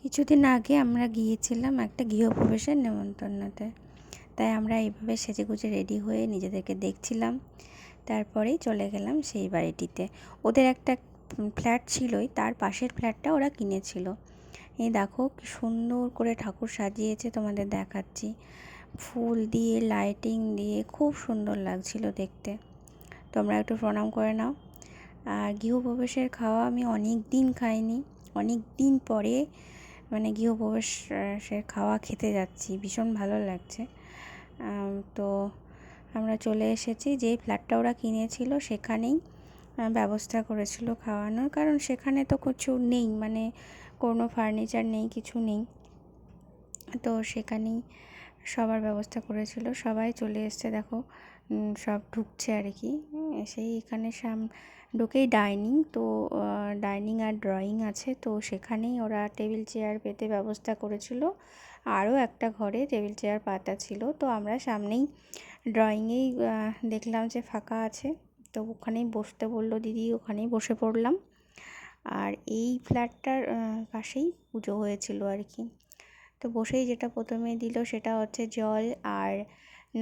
কিছুদিন আগে আমরা গিয়েছিলাম একটা গৃহপ্রবেশের নেমন্তন্নতে। তাই আমরা এইভাবে সেজেগুজে রেডি হয়ে নিজেদেরকে দেখছিলাম। তারপরেই চলে গেলাম সেই বাড়িটিতে। ওদের একটা ফ্ল্যাট ছিলই, তার পাশের ফ্ল্যাটটা ওরা কিনেছিল। এই দেখো কি সুন্দর করে ঠাকুর সাজিয়েছে, তোমাদের দেখাচ্ছি। ফুল দিয়ে, লাইটিং দিয়ে খুব সুন্দর লাগছিল দেখতে। তোমরা একটু প্রণাম করে নাও। আর গৃহপ্রবেশের খাওয়া আমি অনেক দিন খাইনি, অনেক দিন পরে মানে গৃহপ্রবেশের খাওয়া খেতে যাচ্ছি, ভীষণ ভালো লাগছে। তো আমরা চলে এসেছি। যেই ফ্ল্যাটটা ওরা কিনেছিল সেখানেই ব্যবস্থা করেছিল খাওয়ানোর, কারণ সেখানে তো কিছু নেই, মানে কোনো ফার্নিচার নেই, কিছু নেই। তো সেখানেই সবার ব্যবস্থা করেছিল। সবাই চলে এসছে, দেখো সব ঢুকছে আর কি। সেই এখানে ঢুকেই ডাইনিং, তো ডাইনিং আর ড্রয়িং আছে, তো সেখানেই ওরা টেবিল চেয়ার পেতে ব্যবস্থা করেছিল। আরও একটা ঘরে টেবিল চেয়ার পাতা ছিল, তো আমরা সামনেই ড্রয়িংয়েই দেখলাম যে ফাঁকা আছে, তো ওখানেই বসতে বললো দিদি, ওখানেই বসে পড়লাম। আর এই ফ্ল্যাটটার পাশেই পুজো হয়েছিল আর কি। তো বসেই যেটা প্রথমে দিল সেটা হচ্ছে জল আর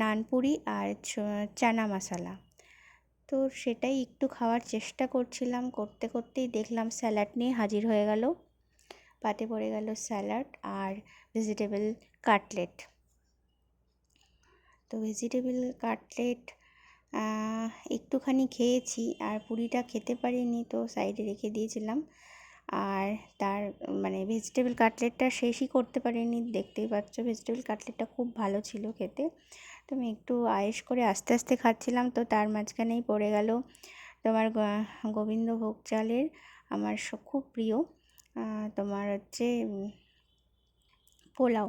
নানপুরি আর চানা মশলা। তো সেটাই একটু খাওয়ার চেষ্টা করছিলাম, করতে করতেই দেখলাম স্যালাড নিয়ে হাজির হয়ে গেল। পাতে পড়ে গেল স্যালাড আর ভেজিটেবল কাটলেট। তো ভেজিটেবল কাটলেট একটুখানি খেয়েছি, আর পুরিটা খেতে পারিনি, তো সাইডে রেখে দিয়েছিলাম। আর তার মানে ভেজিটেবল কাটলেটটা শেষই করতে পারিনি, দেখতেই পাচ্ছ ভেজিটেবল কাটলেটটা খুব ভালো ছিল খেতে। তো আমি একটু আয়েশ করে আস্তে আস্তে খাচ্ছিলাম, তো তার মাঝখানেই পড়ে গেল তোমার গোবিন্দভোগ চালের, আমার খুব প্রিয় তোমার হচ্ছে পোলাও।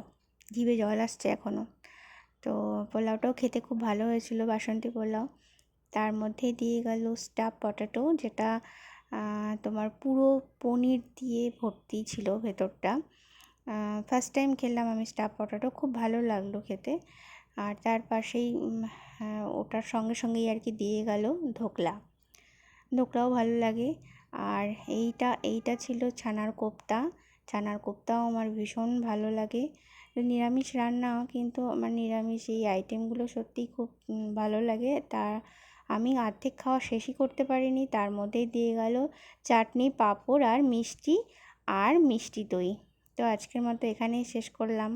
জিভে জল আসছে এখনও। তো পোলাওটাও খেতে খুব ভালো হয়েছিল, বাসন্তী পোলাও। তার মধ্যে দিয়ে গেল স্টাফ পটেটো, যেটা তোমার পুরো পনির দিয়ে ভর্তি ছিল ভেতরটা। ফার্স্ট টাইম খেলাম আমি স্টাফ পটেটো, খুব ভালো লাগলো খেতে। আর তার পাশেই ওটার সঙ্গে সঙ্গেই আর কি দিয়ে গেল ধোকলা। ধোকলাও ভালো লাগে। আর এইটা ছিল ছানার কোপ্তা। ছানার কোপ্তাও আমার ভীষণ ভালো লাগে। নিরামিষ রান্না, কিন্তু আমার নিরামিষ এই আইটেমগুলো সত্যিই খুব ভালো লাগে। আমি অর্ধেক খাওয়া শেষই করতে পারিনি, তার মধ্যেই দিয়ে গেল চাটনি, পাঁপড় আর মিষ্টি দই। তো আজকের মতো এখানেই শেষ করলাম।